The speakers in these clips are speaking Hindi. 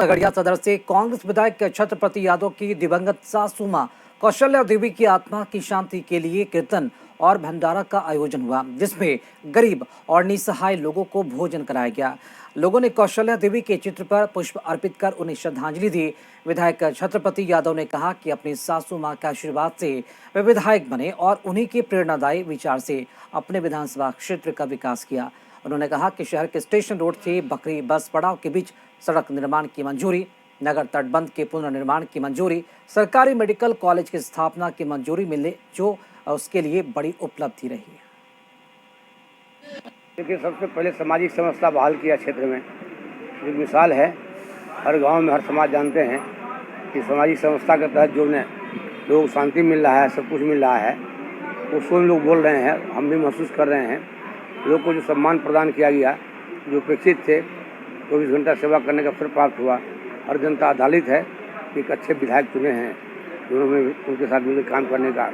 खगड़िया सदर से कांग्रेस विधायक छत्रपति यादव की दिवंगत सासू मां कौशल्या देवी की आत्मा की शांति के लिए कीर्तन और भंडारा का आयोजन हुआ, जिसमें गरीब और निसहाय लोगों को भोजन कराया गया। लोगों ने कौशल्या देवी के चित्र पर पुष्प अर्पित कर उन्हें श्रद्धांजलि दी। विधायक छत्रपति यादव ने कहा कि अपनी सासू मां के आशीर्वाद से वे विधायक बने और उन्हीं के प्रेरणादायी विचार से अपने विधानसभा क्षेत्र का विकास किया। उन्होंने कहा कि शहर के स्टेशन रोड से बकरी बस पड़ाव के बीच सड़क निर्माण की मंजूरी, नगर तटबंध के पुनर्निर्माण की मंजूरी, सरकारी मेडिकल कॉलेज की स्थापना की मंजूरी मिलने जो उसके लिए बड़ी उपलब्धि रही है। देखिए, सबसे पहले सामाजिक समरसता बहाल किया क्षेत्र में, जो मिसाल है। हर गांव में हर समाज जानते हैं कि सामाजिक समरसता के तहत जो ने लोग शांति मिल रहा है, सब कुछ मिल रहा है, उसको लोग बोल रहे हैं, हम भी महसूस कर रहे हैं। लोग को जो सम्मान प्रदान किया गया, जो अपेक्षित थे, 24 घंटा सेवा करने का अवसर प्राप्त हुआ। हर जनता आधारित है कि एक अच्छे विधायक चुने हैं, जिन्होंने उनके साथ मिलकर काम करने का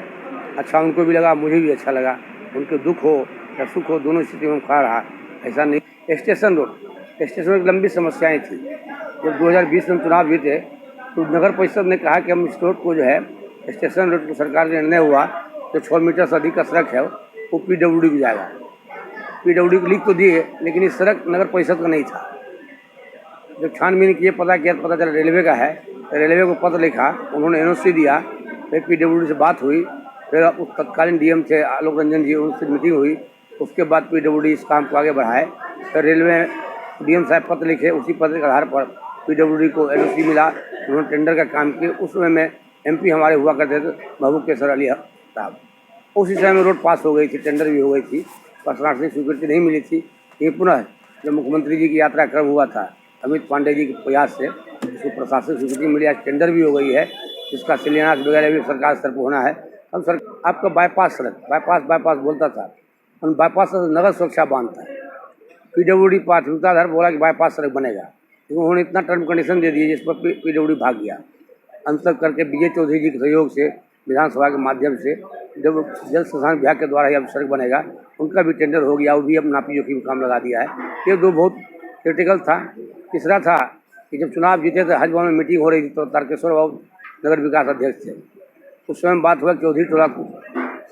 अच्छा उनको भी लगा, मुझे भी अच्छा लगा। उनके दुख हो या सुख हो, दोनों स्थिति में खड़ा रहा। ऐसा नहीं। स्टेशन में लंबी समस्याएं थी। जब 2020 में चुनाव जीते तो नगर परिषद ने कहा कि हम इस रोड को जो है, स्टेशन रोड को सरकार का निर्णय हुआ जो 6 मीटर से अधिक का सड़क है वो PWD को जाएगा। PWD को लिख तो दिए, लेकिन इस सड़क नगर परिषद का नहीं था। जब छानबीन किए, पता चला रेलवे का है। रेलवे को पत्र लिखा, उन्होंने NOC दिया, फिर PWD से बात हुई, फिर उस तत्कालीन DM थे आलोक रंजन जी, उनसे मीटिंग हुई। उसके बाद PWD इस काम को आगे बढ़ाए। फिर रेलवे DM साहब पत्र लिखे, उसी पत्र के आधार पर PWD को NOC मिला। उन्होंने टेंडर का काम किया। उस समय में MP हमारे हुआ करते थे महबूब केसर अली साहब। उसी समय में रोड पास हो गई थी, टेंडर भी हो गई थी, प्रशासनिक स्वीकृति नहीं मिली थी। ये पुनः जब मुख्यमंत्री जी की यात्रा क्रम हुआ था, अमित पांडे जी के प्रयास से इसको प्रशासनिक स्वीकृति मिली। आज टेंडर भी हो गई है, जिसका शिलान्यास वगैरह भी सरकार स्तर पर होना है। हम सर आपका बाईपास सड़क, बाईपास बोलता था, हम बाईपास नगर सुरक्षा बांध था। PWD प्राथमिकता आधार बोला कि बाईपास सड़क बनेगा, लेकिन उन्होंने इतना टर्म कंडीशन दे दिए जिस पर PWD भाग गया। अंत तक करके विजय चौधरी जी के सहयोग से, विधानसभा के माध्यम से, जब जल संसाधन विभाग के द्वारा अब सड़क बनेगा, उनका भी टेंडर हो गया, वो भी अब नापी जोखी में काम लगा दिया है। ये दो बहुत क्रिटिकल था। तीसरा था कि जब चुनाव जीते थे, हज भवन में मीटिंग हो रही थी, तो तारकेश्वर बाबू नगर विकास अध्यक्ष थे। उस समय बात हुआ चौधरी टोला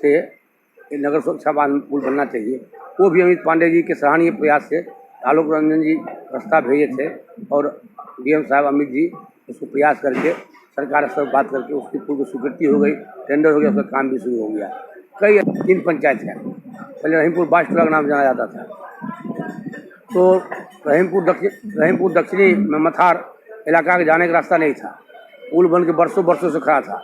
से नगर सुरक्षा बांध पुल बनना चाहिए। वो भी अमित पांडे जी के सराहनीय प्रयास से आलोक रंजन जी प्रस्ताव भेजे थे और DM साहब अमित जी उसको प्रयास करके सरकार से बात करके उसकी पूर्व स्वीकृति हो गई, टेंडर हो गया, उसका काम भी शुरू हो गया। कई 3 पंचायत हैं। पहले रहीमपुर बाजटोला का नाम जाना जाता था, तो रहीमपुर दक्षिणी में मथार इलाका के जाने का रास्ता नहीं था। पुल बन के बरसों से खड़ा था।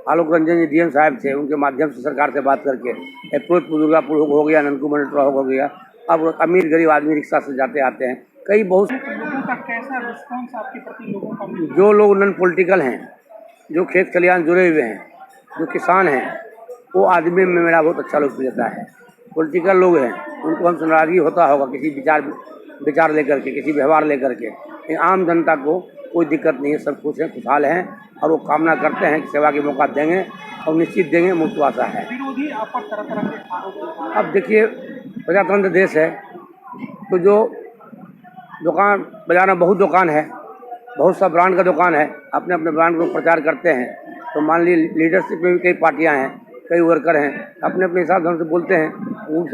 आलोक रंजन जी DM साहब थे, उनके माध्यम से सरकार से बात करके अप्रोचपुर दुर्गापुर हो गया, ननकुमर हो गया। अब अमीर गरीब आदमी रिक्शा से जाते आते हैं। कई बहुत लोगों का कैसा रिस्पॉन्स आपके प्रति लोगों का? जो लोग नॉन पॉलिटिकल हैं, जो खेत खलिहान जुड़े हुए हैं, जो किसान हैं, वो आदमी में मेरा बहुत अच्छा लोग मिलता है। पॉलिटिकल लोग हैं, उनको हमसे नाराजगी होता होगा किसी विचार लेकर के, किसी व्यवहार लेकर के। लेकिन आम जनता को कोई दिक्कत नहीं है, सब कुछ है, खुशहाल हैं और वो कामना करते हैं कि सेवा के मौका देंगे और निश्चित देंगे, मुक्त आशा है। विरोधी आप पर तरह के आरोप। अब देखिए, प्रजातंत्र देश है, तो जो दुकान बाजार में बहुत दुकान है, बहुत सा ब्रांड का दुकान है, अपने अपने ब्रांड को प्रचार करते हैं। तो मान लीजिए लीडरशिप में भी कई पार्टियां हैं, कई वर्कर हैं, अपने अपने हिसाब से हमसे बोलते हैं। वो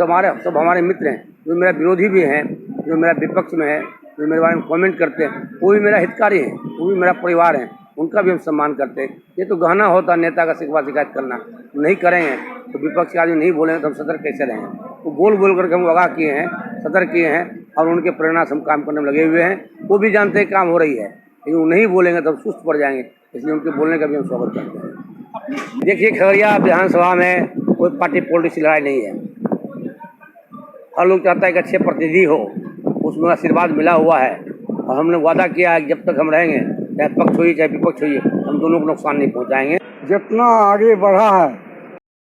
सब हमारे मित्र हैं। जो मेरा विरोधी भी हैं, जो मेरा विपक्ष में है, जो मेरे बारे में कमेंट करते हैं, वो भी मेरा हितकारी है, वो भी मेरा परिवार है, उनका भी हम सम्मान करते हैं। ये तो गहना होता नेता का शिकवा शिकायत करना। नहीं करेंगे तो विपक्ष के आदमी नहीं बोलेंगे तो हम सतर्क कैसे रहेंगे? वो बोल करके हम आगाह किए हैं, सतर्क किए हैं और उनके प्रेरणा से हम काम करने में लगे हुए हैं। वो भी जानते हैं काम हो रही है, लेकिन वो नहीं बोलेंगे तो हम सुस्त पड़ जाएंगे, इसलिए उनके बोलने का भी हम स्वागत करते हैं। देखिए, खगड़िया विधानसभा में कोई पार्टी पॉलिटिक्स की लड़ाई नहीं है। हर लोग चाहता है कि अच्छे प्रतिनिधि हो, उसमें आशीर्वाद मिला हुआ है और हमने वादा किया है कि जब तक हम रहेंगे, चाहे पक्ष होइए चाहे विपक्ष होइए, हम दोनों को नुकसान नहीं पहुंचाएंगे। जितना आगे बढ़ा है